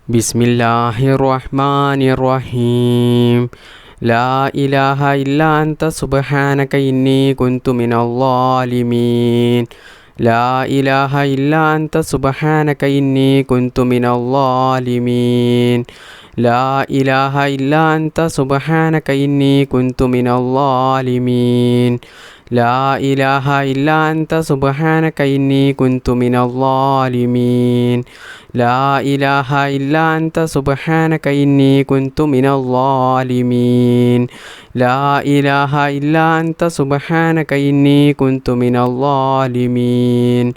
ബിസ്മില്ലാഹിർ റഹ്മാനിർ റഹീം. ലാ ഇലാഹ ഇല്ലാ അൻത സുബ്ഹാനക ഇന്നി കുന്തു മിനൽ ളാലിമീൻ. ലാ ഇലാഹ ഇല്ലാ അൻത സുബ്ഹാനക ഇന്നി കുന്തു മിനൽ ളാലിമീൻ. ലാ ഇലാഹ ഇല്ലാ അൻത സുബ്ഹാനക ഇന്നി കുന്തു മിനൽ ളാലിമീൻ. ലാ ഇലാഹ ഇല്ലാ അൻത സുബ്ഹാനക ഇന്നി കുന്തു മിനൽ ളാലിമീൻ. ലാ ഇലാഹ ഇല്ലാ അൻത സുബ്ഹാനക ഇന്നി കുന്തു മിനൽ ളാലിമീൻ. ലാ ഇലാഹ ഇല്ലാ അൻത സുബ്ഹാനക ഇന്നി കുന്തു മിനൽ ളാലിമീൻ.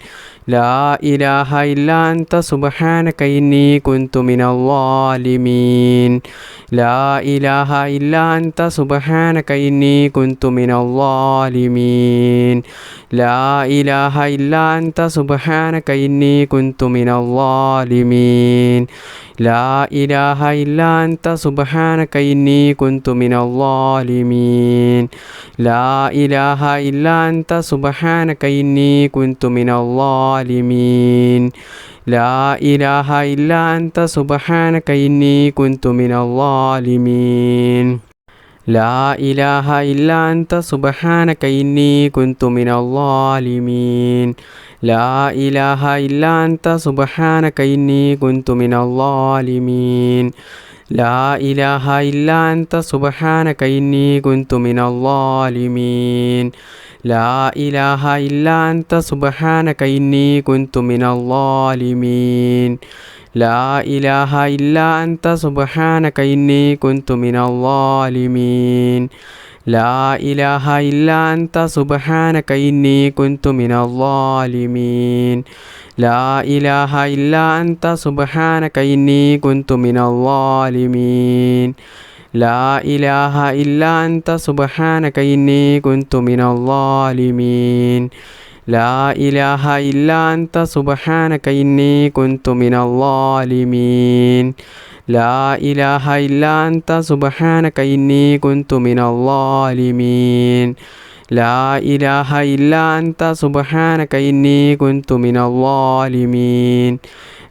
ലാ ഇലാഹ ഇല്ലാ അൻത സുബ്ഹാനക ഇന്നി കുന്തു മിനൽ ളാലിമീൻ. ലാ ഇലാഹ ഇല്ലാ അൻത സുബ്ഹാനക ഇന്നി കുന്തു മിനൽ ളാലിമീൻ. ലാ ഇലാഹ ഇല്ലാ അൻത സുബ്ഹാനക ഇന്നി കുന്തു മിനൽ ളാലിമീൻ. ലാ ഇലാഹ ഇല്ലാ അൻത സുബ്ഹാനക ഇന്നി കുന്തു മിനൽ ളാലിമീൻ. ലാ ഇലാഹ ഇല്ലാ അൻത സുബ്ഹാനക ഇന്നി കുന്തു മിനൽ ളാലിമീൻ. ലാ ഇലാഹ ഇല്ലാ അൻത സുബ്ഹാനക ഇന്നി കുന്തു മിനൽ ളാലിമീൻ. ലാ ഇലാഹ ഇല്ലാ അൻത സുബ്ഹാനക ഇന്നി കുന്തു മിനൽ ളാലിമീൻ. ലാ ഇലാഹ ഇല്ലാ അൻത സുബ്ഹാനക ഇന്നി കുന്തു മിനൽ ളാലിമീൻ. ലാ ഇലാഹ ഇല്ലാ അൻത സുബ്ഹാനക ഇന്നി കുന്തു മിനൽ ളാലിമീൻ. ലാ ഇലാഹ ഇല്ലാ അൻത സുബ്ഹാനക ഇന്നി കുന്തു മിനൽ ളാലിമീൻ. ലാ ഇലാഹ ഇല്ലാ അൻത സുബ്ഹാനക ഇന്നി കുന്തു മിനൽ ളാലിമീൻ. ലാ ഇലാഹ ഇല്ലാ അൻത സുബ്ഹാനക ഇന്നി കുന്തു മിനൽ ളാലിമീൻ. ലാ ഇലാഹ ഇല്ലാ അൻത സുബ്ഹാനക ഇന്നി കുന്തു മിനൽ ളാലിമീൻ. ലാ ഇലാഹ ഇല്ലാ അൻത സുബ്ഹാനക ഇന്നി കുന്തു മിനൽ ളാലിമീൻ. ലാ ഇലാഹ ഇല്ലാ അൻത സുബ്ഹാനക ഇന്നി കുന്തു മിനൽ ളാലിമീൻ. ലാ ഇലാഹ ഇല്ലാ അൻത സുബ്ഹാനക ഇന്നി കുന്തു മിനൽ ളാലിമീൻ. ലാ ഇലാഹ ഇല്ലാ അൻത സുബ്ഹാനക ഇന്നി കുന്തു മിനൽ ളാലിമീൻ. ലാ ഇലാഹ ഇല്ലാ അൻത സുബ്ഹാനക ഇന്നി കുന്തു മിനൽ ളാലിമീൻ.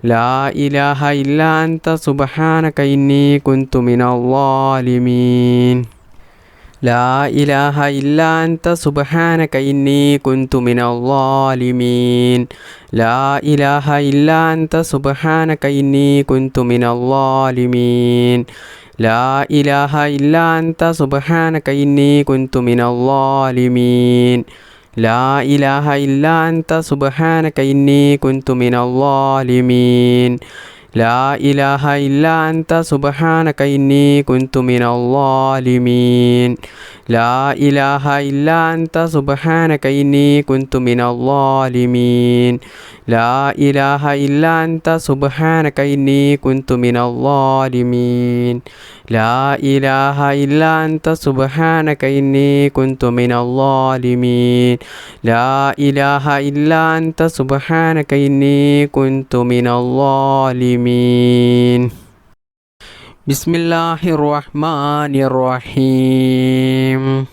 ലാ ഇലാഹ ഇല്ലാ അൻത സുബ്ഹാനക ഇന്നി കുന്തു മിനൽ ളാലിമീൻ. ലാ ഇലാഹ ഇല്ലാ അൻത സുബ്ഹാനക ഇന്നി കുന്തു മിനൽ ളാലിമീൻ. ലാ ഇലാഹ ഇല്ലാ അൻത സുബ്ഹാനക ഇന്നി കുന്തു മിനൽ ളാലിമീൻ. ലാ ഇലാഹ ഇല്ലാ അൻത സുബ്ഹാനക ഇന്നി കുന്തു മിനൽ ളാലിമീൻ. ലാ ഇലാഹ ഇല്ലാ അൻത സുബ്ഹാനക ഇന്നി കുന്തു മിനൽ ളാലിമീൻ. ലാ ഇലാഹ ഇല്ലാ അൻത സുബ്ഹാനക ഇന്നി കുന്തു മിനൽ ളാലിമീൻ. ലാ ഇലാഹ ഇല്ലാ അൻത സുബ്ഹാനക ഇന്നി കുന്തു മിനൽ ളാലിമീൻ. ലാ ഇലാഹ ഇല്ലാ അൻത സുബ്ഹാനക ഇന്നി കുന്തു മിനൽ ളാലിമീൻ. ലാ ഇലാഹ ഇല്ലാ അൻത സുബ്ഹാനക ഇന്നി കുന്തു മിനൽ ളാലിമീൻ. ബിസ്മില്ലാഹിർ റഹ്മാനിർ റഹീം.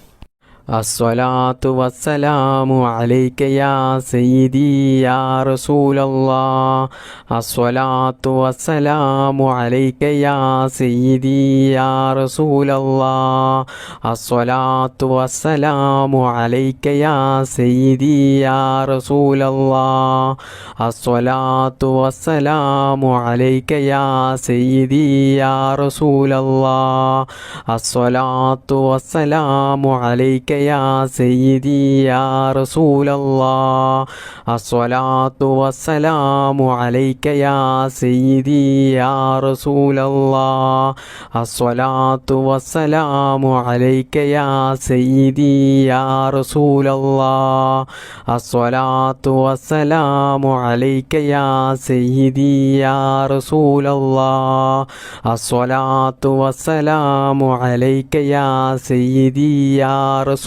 അസ്സലാത്തു വസ്സലാമു അലൈക യാ സയ്യിദി യാ റസൂലല്ലാഹ്. അസ്സലാത്തു വസ്സലാമു അലൈക യാ സയ്യിദി യാ റസൂലല്ലാഹ്. അസ്സലാത്തു വസ്സലാമു അലൈക യാ സയ്യിദി യാ റസൂലല്ലാഹ്. അസ്സലാത്തു വസ്സലാമു അലൈക യാ സയ്യിദി യാ റസൂലല്ലാഹ്. അസ്സലാത്തു വസ്സലാമു അലൈക യാ സയ്യിദി യാ റസൂലല്ലാഹ്. അസ്സലാത്തു വസ്സലാമു അലൈക യാ സയ്യിദി യാ റസൂലല്ലാഹ്. അസ്സലാത്തു വസ്സലാമു അലൈക യാ സയ്യിദി യാ റസൂലല്ലാഹ്. അസ്സലാത്തു വസ്സലാമു അലൈക യാ സയ്യിദി യാ റസൂലല്ലാഹ്. അസ്സലാത്തു വസ്സലാമു അലൈക യാ സയ്യിദി യാ റസൂലല്ലാഹ്.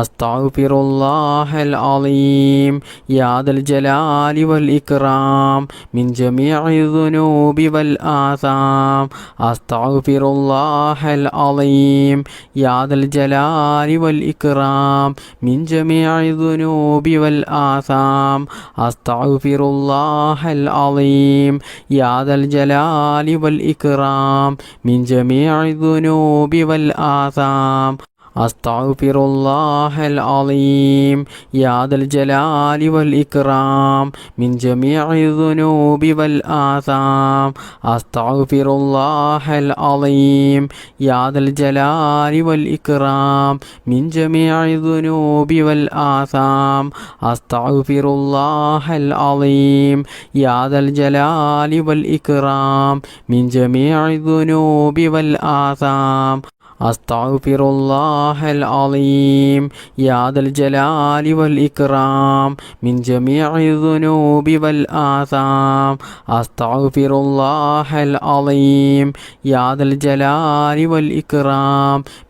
അസ്തഗ്ഫിറുല്ലാഹൽ അളീം യാ ദൽ ജലാലി വൽ ഇക്റാം മിൻ ജമീഇ ദുനൂബി വൽ ആസാം അസ്തഗ്ഫിറുല്ലാഹൽ അളീം യാ ദൽ ജലാലി വൽ ഇക്റാം മിൻ ജമീഇ ദുനൂബി വൽ ആസാം അസ്തഗ്ഫിറുല്ലാഹൽ അളീം യാ ദൽ ജലാലി വൽ ഇക്റാം മിൻ ജമീഇ ദുനൂബി വൽ ആസാം അസ്തഗ്ഫിറുല്ലാഹൽ അളീം യാ ദൽ ജലാലി വൽ ഇക്റാം മിൻ ജമീഇ ദുനൂബി വൽ ആസാം അസ്തഗ്ഫിറുല്ലാഹൽ അളീം യാ ദൽ ജലാലി വൽ ഇക്റാം മിൻ ജമീഇ ദുനൂബി വൽ ആസാം അസ്തഗ്ഫിറുല്ലാഹൽ അളീം യാ ദൽ ജലാലി വൽ ഇക്റാം മിൻ ജമീഇ ദുനൂബി വൽ ആസാം അസ്തഗ്ഫിറുല്ലാഹൽ അളീം യാ ദൽ ജലാലി വൽ ഇക്റാം മിൻ ജമീഇ ദുനൂബി വൽ ആസാം അസ്തഗ്ഫിറുല്ലാഹൽ അളീം യാ ദൽ ജലാലി വൽ ഇക്റാം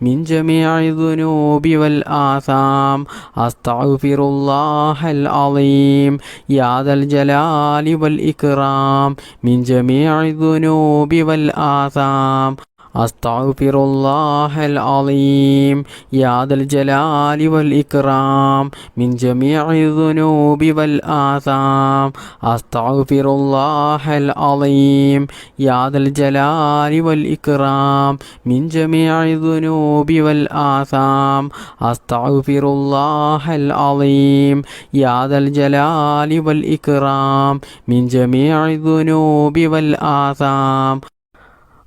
മിൻ ജമീഇ ദുനൂബി വൽ ആസാം അസ്തഗ്ഫിറുല്ലാഹൽ അളീം യാ ദൽ ജലാലി വൽ ഇക്റാം മിൻ ജമീഇ ദുനൂബി വൽ ആസാം അസ്തഗ്ഫിറുല്ലാഹൽ അളീം യാ ദൽ ജലാലി വൽ ഇക്റാം മിൻ ജമീഇ ദുനൂബി വൽ ആസാം അസ്തഗ്ഫിറുല്ലാഹൽ അളീം യാ ദൽ ജലാലി വൽ ഇക്റാം മിൻ ജമീഇ ദുനൂബി വൽ ആസാം അസ്തഗ്ഫിറുല്ലാഹൽ അളീം യാ ദൽ ജലാലി വൽ ഇക്റാം മിൻ ജമീഇ ദുനൂബി വൽ ആസാം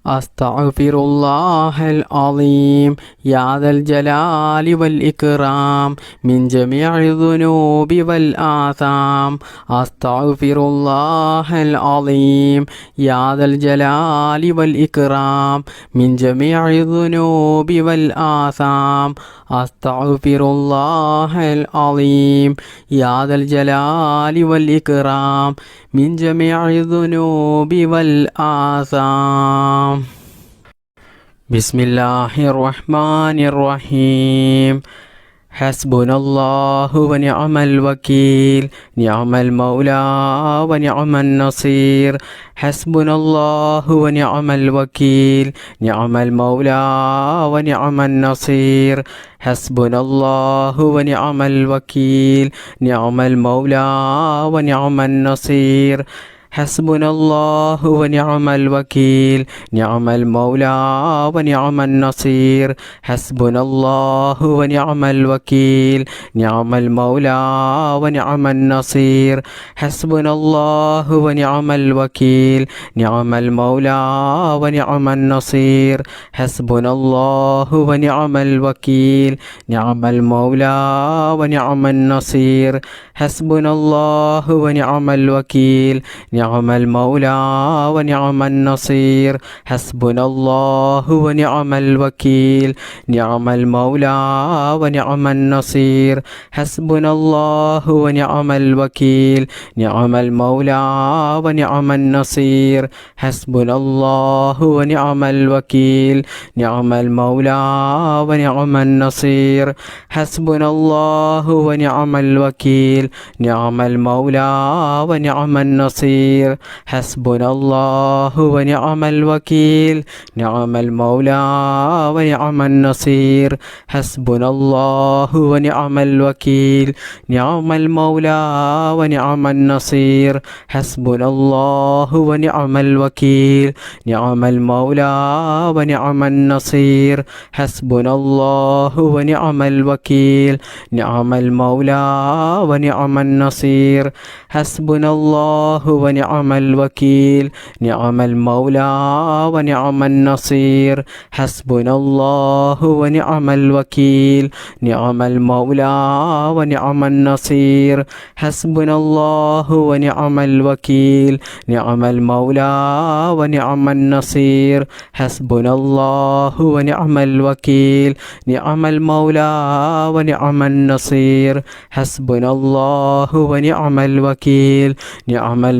അസ്തഗ്ഫിറുല്ലാഹൽ അളീം യാ ദൽ ജലാലി വൽ ഇക്റാം മിൻ ജമീഇ ദുനൂബി വൽ ആസാം അസ്തഗ്ഫിറുല്ലാഹൽ അളീം യാ ദൽ ജലാലി വൽ ഇക്റാം മിൻ ജമീഇ ദുനൂബി വൽ ആസാം അസ്തഗ്ഫിറുല്ലാഹൽ അളീം യാ ദൽ ജലാലി വൽ ഇക്റാം മിൻ ജമീഇ ദുനൂബി വൽ ആസാം ബിസ്മില്ലാഹിർ റഹ്മാനിർ റഹീം ഹസ്ബുനല്ലാഹു വ നിഅമൽ വകീൽ നിഅമൽ മൗലാ വ നിഅമൻ നസീർ ഹസ്ബുനല്ലാഹു വ നിഅമൽ വകീൽ നിഅമൽ മൗലാ വ നിഅമൻ നസീർ ഹസ്ബുനല്ലാഹു വ നിഅമൽ വകീൽ നിഅമൽ മൗലാ വ നിഅമൻ നസീർ ഹസ്ബുനല്ലാഹു വ നിഅമൽ വകീൽ നിഅമൽ മൗലാ വ നിഅമൻ നസീർ ഹസ്ബുനല്ലാഹു വ നിഅമൽ വകീൽ നിഅമൽ മൗലാ വ നിഅമൻ നസീർ ഹസ്ബുനല്ലാഹു വ നിഅമൽ വകീൽ നിഅമൽ മൗലാ വ നിഅമൻ നസീർ ഹസ്ബുനല്ലാഹു വ നിഅമൽ വകീൽ നിഅമൽ മൗലാ വ നിഅമൻ നസീർ ഹസ്ബുനല്ലാഹു വ നിഅമൽ വകീൽ നിഅമൽ മൗലാ വ നിഅമൻ നസീർ ഹസ്ബുനല്ലാഹു വ നിഅമൽ വകീൽ നിഅമൽ മൗലാ വ നിഅമൻ നസീർ ഹസ്ബുനല്ലാഹു വ നിഅമൽ വകീൽ നിഅമൽ മൗലാ വ നിഅമൻ നസീർ ഹസ്ബുനല്ലാഹു വ നിഅമൽ വകീൽ നിഅമൽ മൗലാ വ നിഅമൻ നസീർ ഹസ്ബുനല്ലാഹു വ നിഅമൽ വകീൽ നിഅമൽ മൗലാ വ നിഅമൻ നസീർ ഹസ്ബുനല്ലാഹു വ നിഅമൽ വകീൽ നിഅമൽ മൗലാ വ നിഅമൻ നസീർ ഹസ്ബുനല്ലാഹു വ നിഅമൽ വകീൽ നിഅമൽ മൗലാ വ നിഅമൻ നസീർ ഹസ്ബുനല്ലാഹു വ നിഅമൽ വകീൽ നിഅമൽ മൗലാ വ നിഅമൻ നസീർ ഹസ്ബുനല്ലാഹു വ നിഅമൽ വകീൽ നിഅമൽ മൗലാ വ നിഅമൻ നസീർ ഹസ്ബുനല്ലാഹു വ നിഅമൽ വകീൽ നിഅമൽ മൗലാ വ നിഅമൻ നസീർ ഹസ്ബുനല്ലാഹു വ നിഅമൽ വകീൽ നിഅമൽ മൗലാ വ നിഅമൻ നസീർ ഹസ്ബുനല്ലാഹു വ നിഅമൽ വകീൽ നിഅമൽ മൗലാ വ നിഅമൻ നസീർ ഹസ്ബുനല്ലാഹു വ നിഅമൽ വകീൽ നിഅമൽ മൗലാ വ നിഅമൻ നസീർ ഹസ്ബുനല്ലാഹു വ നിഅമൽ വകീൽ നിഅമൽ